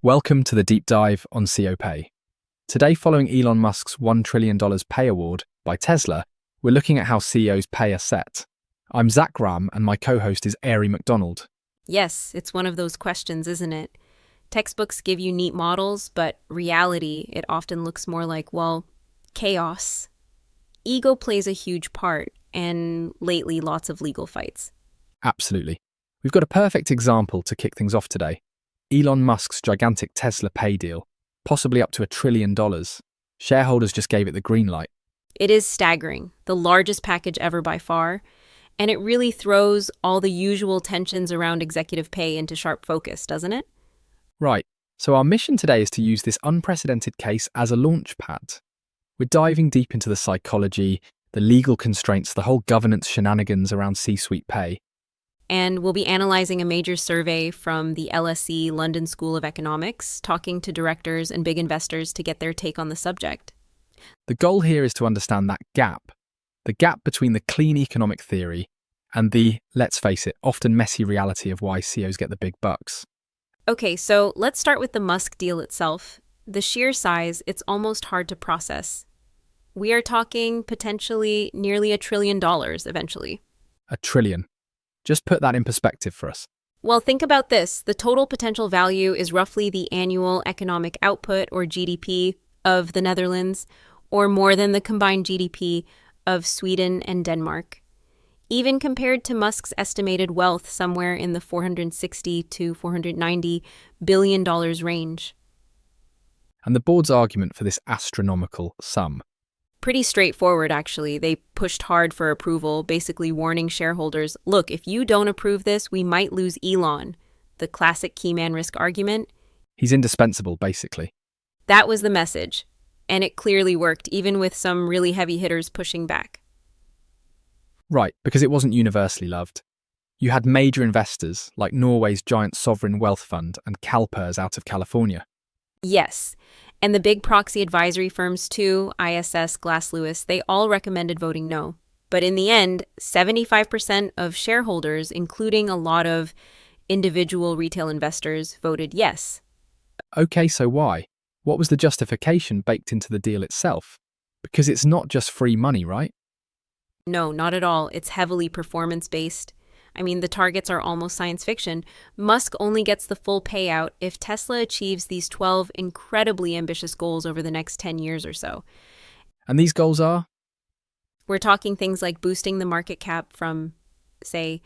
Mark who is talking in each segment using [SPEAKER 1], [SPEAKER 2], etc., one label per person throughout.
[SPEAKER 1] Welcome to the deep dive on CO Pay. Today, following Elon Musk's $1 trillion pay award by Tesla, we're looking at how CEOs' pay are set. I'm Zach Ram, and my co-host is Ari McDonald.
[SPEAKER 2] Yes, it's one of those questions, isn't it? Textbooks give you neat models, but reality, it often looks more like, well, chaos. Ego plays a huge part, and lately lots of legal fights.
[SPEAKER 1] Absolutely. We've got a perfect example to kick things off today. Elon Musk's gigantic Tesla pay deal, possibly up to $1 trillion. Shareholders just gave it the green light.
[SPEAKER 2] It is staggering, the largest package ever by far, and it really throws all the usual tensions around executive pay into sharp focus, doesn't it?
[SPEAKER 1] Right, so our mission today is to use this unprecedented case as a launch pad. We're diving deep into the psychology, the legal constraints, the whole governance shenanigans around C-suite pay.
[SPEAKER 2] And we'll be analyzing a major survey from the LSE London School of Economics, talking to directors and big investors to get their take on the subject.
[SPEAKER 1] The goal here is to understand that gap, the gap between the clean economic theory and the, let's face it, often messy reality of why CEOs get the big bucks.
[SPEAKER 2] Okay, so let's start with the Musk deal itself. The sheer size, it's almost hard to process. We are talking potentially nearly $1 trillion eventually.
[SPEAKER 1] $1 trillion. Just put that in perspective for us.
[SPEAKER 2] Well, think about this. The total potential value is roughly the annual economic output, or GDP, of the Netherlands, or more than the combined GDP of Sweden and Denmark. Even compared to Musk's estimated wealth somewhere in the $460 to $490 billion range.
[SPEAKER 1] And the board's argument for this astronomical sum?
[SPEAKER 2] Pretty straightforward, actually. They pushed hard for approval, basically warning shareholders, look, if you don't approve this, we might lose Elon. The classic key man risk argument.
[SPEAKER 1] He's indispensable, basically.
[SPEAKER 2] That was the message. And it clearly worked, even with some really heavy hitters pushing back.
[SPEAKER 1] Right, because it wasn't universally loved. You had major investors like Norway's giant sovereign wealth fund and CalPERS out of California.
[SPEAKER 2] Yes. And the big proxy advisory firms too, ISS, Glass Lewis, they all recommended voting no. But in the end, 75% of shareholders, including a lot of individual retail investors, voted yes.
[SPEAKER 1] Okay, so why? What was the justification baked into the deal itself? Because it's not just free money, right?
[SPEAKER 2] No, not at all. It's heavily performance-based. I mean, the targets are almost science fiction. Musk only gets the full payout if Tesla achieves these 12 incredibly ambitious goals over the next 10 years or so.
[SPEAKER 1] And these goals are?
[SPEAKER 2] We're talking things like boosting the market cap from, say,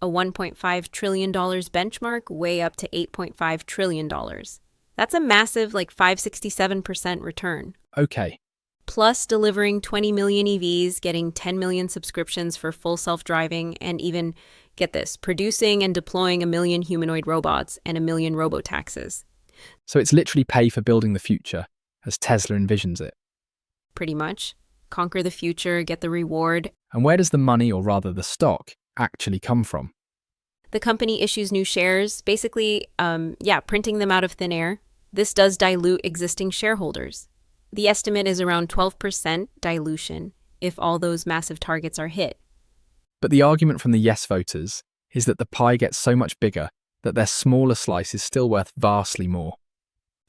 [SPEAKER 2] a $1.5 trillion benchmark way up to $8.5 trillion. That's a massive, 567% return.
[SPEAKER 1] Okay.
[SPEAKER 2] Plus delivering 20 million EVs, getting 10 million subscriptions for full self-driving, and even, get this, producing and deploying 1 million humanoid robots and 1 million robotaxis.
[SPEAKER 1] So it's literally pay for building the future, as Tesla envisions it.
[SPEAKER 2] Pretty much. Conquer the future, get the reward.
[SPEAKER 1] And where does the money, or rather the stock, actually come from?
[SPEAKER 2] The company issues new shares, basically, printing them out of thin air. This does dilute existing shareholders. The estimate is around 12% dilution if all those massive targets are hit.
[SPEAKER 1] But the argument from the yes voters is that the pie gets so much bigger that their smaller slice is still worth vastly more.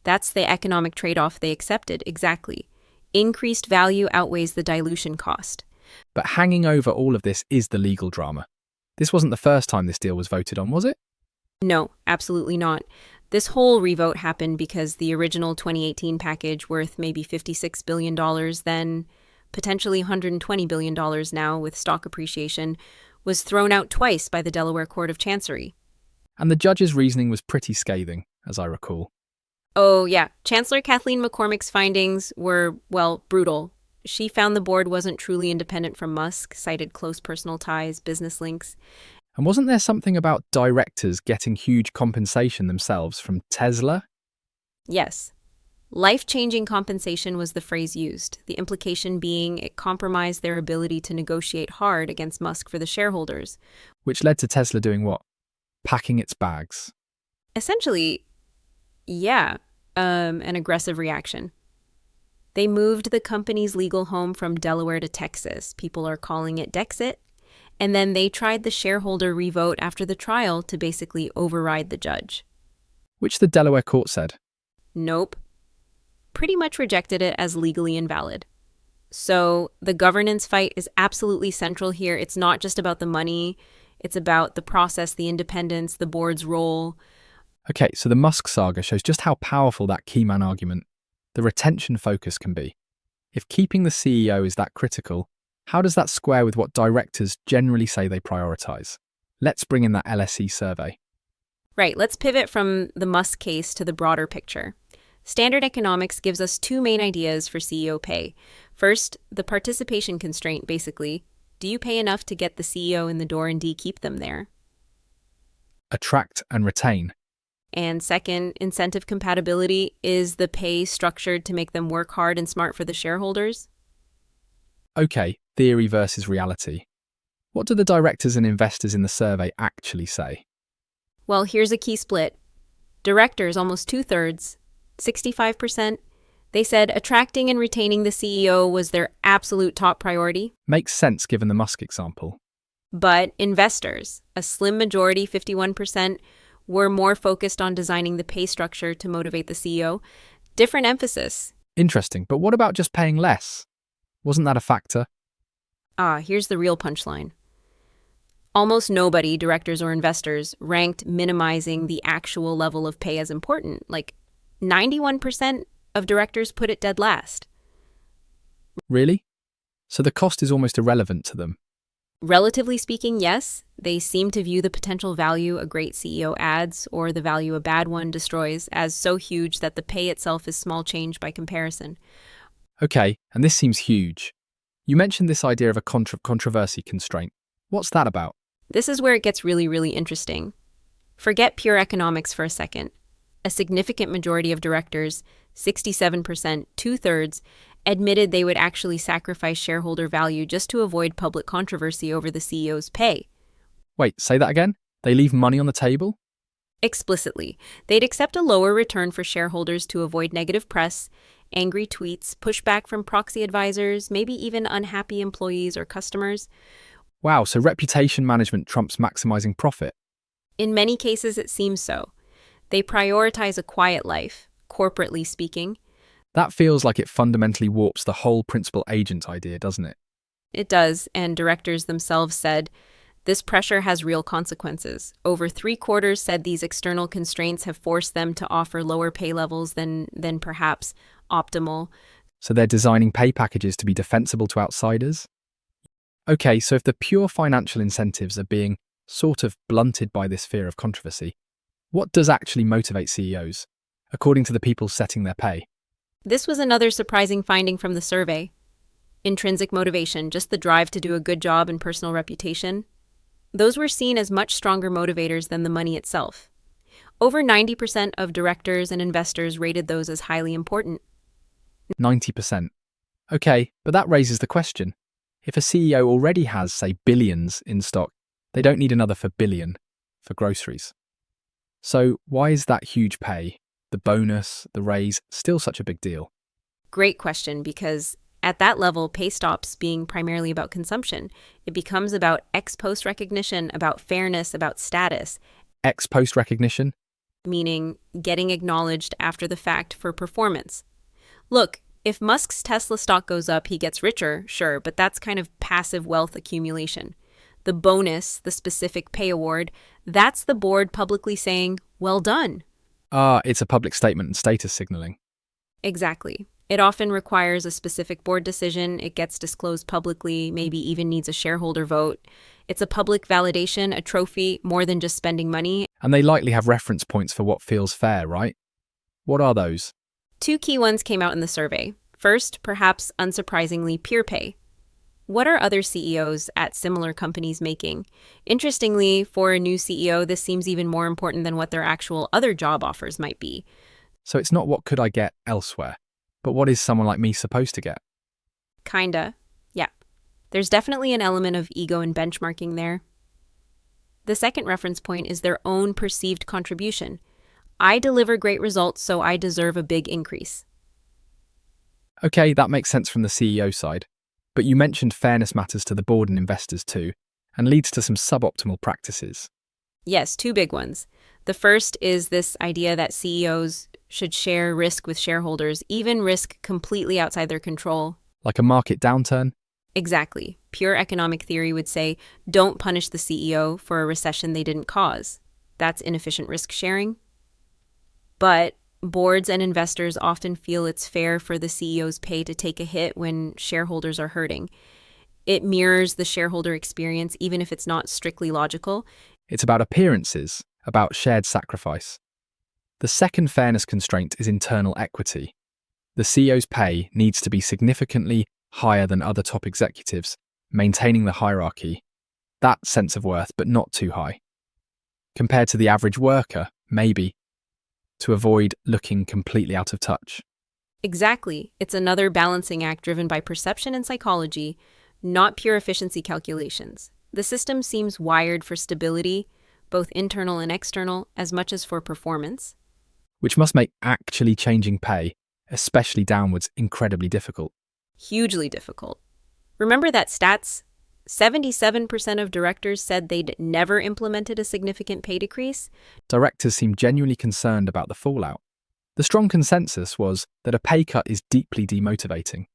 [SPEAKER 2] That's the economic trade-off they accepted, exactly. Increased value outweighs the dilution cost.
[SPEAKER 1] But hanging over all of this is the legal drama. This wasn't the first time this deal was voted on, was it?
[SPEAKER 2] No, absolutely not. This whole revote happened because the original 2018 package, worth maybe $56 billion then, potentially $120 billion now with stock appreciation, was thrown out twice by the Delaware Court of Chancery.
[SPEAKER 1] And the judge's reasoning was pretty scathing, as I recall.
[SPEAKER 2] Oh, yeah. Chancellor Kathleen McCormick's findings were, brutal. She found the board wasn't truly independent from Musk, cited close personal ties, business links.
[SPEAKER 1] And wasn't there something about directors getting huge compensation themselves from Tesla?
[SPEAKER 2] Yes. Life-changing compensation was the phrase used, the implication being it compromised their ability to negotiate hard against Musk for the shareholders.
[SPEAKER 1] Which led to Tesla doing what? Packing its bags.
[SPEAKER 2] Essentially, an aggressive reaction. They moved the company's legal home from Delaware to Texas. People are calling it Dexit. And then they tried the shareholder revote after the trial to basically override the judge.
[SPEAKER 1] Which the Delaware court said,
[SPEAKER 2] Nope. Pretty much rejected it as legally invalid. So the governance fight is absolutely central here. It's not just about the money. It's about the process, the independence, the board's role.
[SPEAKER 1] Okay, so the Musk saga shows just how powerful that key man argument, the retention focus, can be. If keeping the CEO is that critical, how does that square with what directors generally say they prioritize? Let's bring in that LSE survey.
[SPEAKER 2] Right, let's pivot from the Musk case to the broader picture. Standard economics gives us two main ideas for CEO pay. First, the participation constraint, basically. Do you pay enough to get the CEO in the door and keep them there?
[SPEAKER 1] Attract and retain.
[SPEAKER 2] And second, incentive compatibility. Is the pay structured to make them work hard and smart for the shareholders?
[SPEAKER 1] Okay, theory versus reality. What do the directors and investors in the survey actually say?
[SPEAKER 2] Well, here's a key split. Directors, almost 2/3, 65%, they said attracting and retaining the CEO was their absolute top priority.
[SPEAKER 1] Makes sense given the Musk example.
[SPEAKER 2] But investors, a slim majority, 51%, were more focused on designing the pay structure to motivate the CEO. Different emphasis.
[SPEAKER 1] Interesting, but what about just paying less? Wasn't that a factor?
[SPEAKER 2] Here's the real punchline. Almost nobody, directors or investors, ranked minimizing the actual level of pay as important. Like 91% of directors put it dead last.
[SPEAKER 1] Really? So the cost is almost irrelevant to them.
[SPEAKER 2] Relatively speaking, yes. They seem to view the potential value a great CEO adds or the value a bad one destroys as so huge that the pay itself is small change by comparison.
[SPEAKER 1] Okay, and this seems huge. You mentioned this idea of a controversy constraint. What's that about?
[SPEAKER 2] This is where it gets really, really interesting. Forget pure economics for a second. A significant majority of directors, 67%, 2/3, admitted they would actually sacrifice shareholder value just to avoid public controversy over the CEO's pay.
[SPEAKER 1] Wait, say that again? They leave money on the table?
[SPEAKER 2] Explicitly, they'd accept a lower return for shareholders to avoid negative press, angry tweets, pushback from proxy advisors, maybe even unhappy employees or customers.
[SPEAKER 1] Wow, so reputation management trumps maximizing profit.
[SPEAKER 2] In many cases, it seems so. They prioritize a quiet life, corporately speaking.
[SPEAKER 1] That feels like it fundamentally warps the whole principal agent idea, doesn't it?
[SPEAKER 2] It does, and directors themselves said, this pressure has real consequences. Over 3/4 said these external constraints have forced them to offer lower pay levels than perhaps optimal.
[SPEAKER 1] So they're designing pay packages to be defensible to outsiders? Okay, so if the pure financial incentives are being sort of blunted by this fear of controversy, what does actually motivate CEOs, according to the people setting their pay?
[SPEAKER 2] This was another surprising finding from the survey. Intrinsic motivation, just the drive to do a good job and personal reputation. Those were seen as much stronger motivators than the money itself. Over 90% of directors and investors rated those as highly important.
[SPEAKER 1] 90%. Okay, but that raises the question. If a CEO already has, say, billions in stock, they don't need another billion for groceries. So why is that huge pay, the bonus, the raise, still such a big deal?
[SPEAKER 2] Great question, because at that level, pay stops being primarily about consumption. It becomes about ex-post recognition, about fairness, about status.
[SPEAKER 1] Ex-post recognition?
[SPEAKER 2] Meaning getting acknowledged after the fact for performance. Look, if Musk's Tesla stock goes up, he gets richer, sure, but that's kind of passive wealth accumulation. The bonus, the specific pay award, that's the board publicly saying, well done.
[SPEAKER 1] It's a public statement and status signaling.
[SPEAKER 2] Exactly. It often requires a specific board decision. It gets disclosed publicly, maybe even needs a shareholder vote. It's a public validation, a trophy, more than just spending money.
[SPEAKER 1] And they likely have reference points for what feels fair, right? What are those?
[SPEAKER 2] Two key ones came out in the survey. First, perhaps unsurprisingly, peer pay. What are other CEOs at similar companies making? Interestingly, for a new CEO, this seems even more important than what their actual other job offers might be.
[SPEAKER 1] So it's not what could I get elsewhere, but what is someone like me supposed to get?
[SPEAKER 2] Kinda, yeah. There's definitely an element of ego and benchmarking there. The second reference point is their own perceived contribution. I deliver great results, so I deserve a big increase.
[SPEAKER 1] Okay, that makes sense from the CEO side. But you mentioned fairness matters to the board and investors too, and leads to some suboptimal practices.
[SPEAKER 2] Yes, two big ones. The first is this idea that CEOs should share risk with shareholders, even risk completely outside their control.
[SPEAKER 1] Like a market downturn?
[SPEAKER 2] Exactly. Pure economic theory would say, don't punish the CEO for a recession they didn't cause. That's inefficient risk sharing. But boards and investors often feel it's fair for the CEO's pay to take a hit when shareholders are hurting. It mirrors the shareholder experience, even if it's not strictly logical.
[SPEAKER 1] It's about appearances, about shared sacrifice. The second fairness constraint is internal equity. The CEO's pay needs to be significantly higher than other top executives, maintaining the hierarchy, that sense of worth, but not too high. Compared to the average worker, maybe, to avoid looking completely out of touch.
[SPEAKER 2] Exactly. It's another balancing act driven by perception and psychology, not pure efficiency calculations. The system seems wired for stability, both internal and external, as much as for performance.
[SPEAKER 1] Which must make actually changing pay, especially downwards, incredibly difficult.
[SPEAKER 2] Hugely difficult. Remember that stats? 77% of directors said they'd never implemented a significant pay decrease.
[SPEAKER 1] Directors seem genuinely concerned about the fallout. The strong consensus was that a pay cut is deeply demotivating.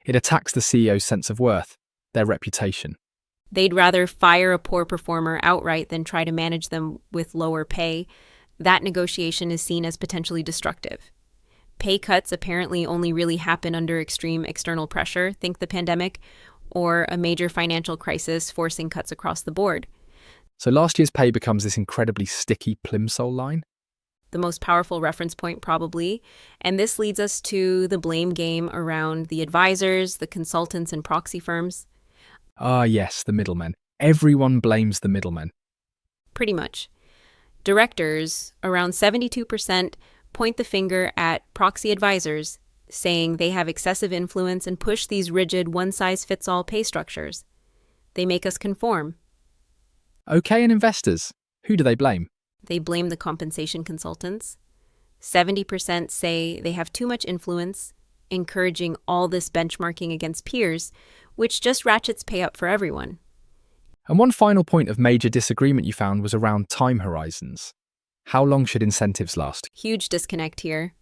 [SPEAKER 1] It attacks the CEO's sense of worth, their reputation.
[SPEAKER 2] They'd rather fire a poor performer outright than try to manage them with lower pay. That negotiation is seen as potentially destructive. Pay cuts apparently only really happen under extreme external pressure, think the pandemic, or a major financial crisis forcing cuts across the board.
[SPEAKER 1] So last year's pay becomes this incredibly sticky plimsoll line?
[SPEAKER 2] The most powerful reference point, probably. And this leads us to the blame game around the advisors, the consultants, and proxy firms.
[SPEAKER 1] Ah, yes, the middlemen. Everyone blames the middlemen.
[SPEAKER 2] Pretty much. Directors, around 72%, point the finger at proxy advisors, saying they have excessive influence and push these rigid one-size-fits-all pay structures. They make us conform.
[SPEAKER 1] Okay, and investors, who do they blame?
[SPEAKER 2] They blame the compensation consultants. 70% say they have too much influence, encouraging all this benchmarking against peers, which just ratchets pay up for everyone.
[SPEAKER 1] And one final point of major disagreement you found was around time horizons. How long should incentives last?
[SPEAKER 2] Huge disconnect here.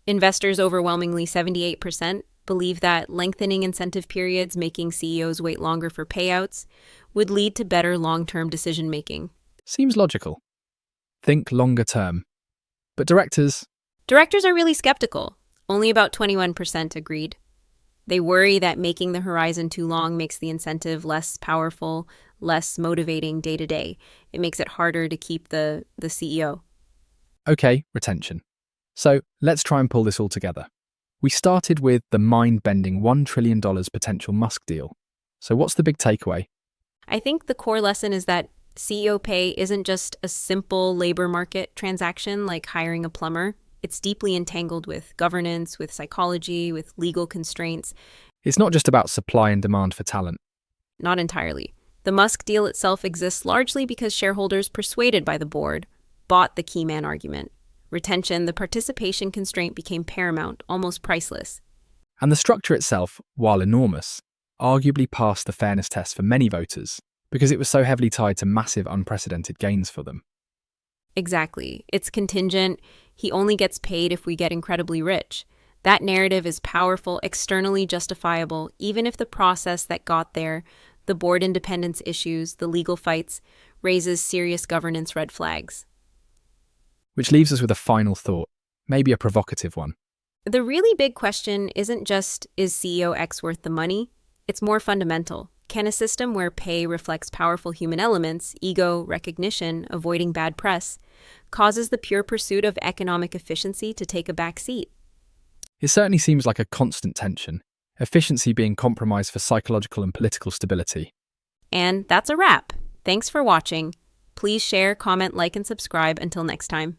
[SPEAKER 2] Investors, overwhelmingly 78%, believe that lengthening incentive periods, making CEOs wait longer for payouts, would lead to better long-term decision-making.
[SPEAKER 1] Seems logical. Think longer term. But directors?
[SPEAKER 2] Directors are really skeptical. Only about 21% agreed. They worry that making the horizon too long makes the incentive less powerful, less motivating day to day. It makes it harder to keep the CEO.
[SPEAKER 1] Okay, retention. So let's try and pull this all together. We started with the mind-bending $1 trillion potential Musk deal. So what's the big takeaway?
[SPEAKER 2] I think the core lesson is that CEO pay isn't just a simple labor market transaction like hiring a plumber. It's deeply entangled with governance, with psychology, with legal constraints.
[SPEAKER 1] It's not just about supply and demand for talent.
[SPEAKER 2] Not entirely. The Musk deal itself exists largely because shareholders persuaded by the board bought the key man argument. Retention, the participation constraint became paramount, almost priceless.
[SPEAKER 1] And the structure itself, while enormous, arguably passed the fairness test for many voters because it was so heavily tied to massive unprecedented gains for them.
[SPEAKER 2] Exactly. It's contingent. He only gets paid if we get incredibly rich. That narrative is powerful, externally justifiable, even if the process that got there, the board independence issues, the legal fights, raises serious governance red flags.
[SPEAKER 1] Which leaves us with a final thought, maybe a provocative one.
[SPEAKER 2] The really big question isn't just, is CEO X worth the money? It's more fundamental. Can a system where pay reflects powerful human elements, ego, recognition, avoiding bad press, causes the pure pursuit of economic efficiency to take a back seat?
[SPEAKER 1] It certainly seems like a constant tension, efficiency being compromised for psychological and political stability.
[SPEAKER 2] And that's a wrap. Thanks for watching. Please share, comment, like, and subscribe. Until next time.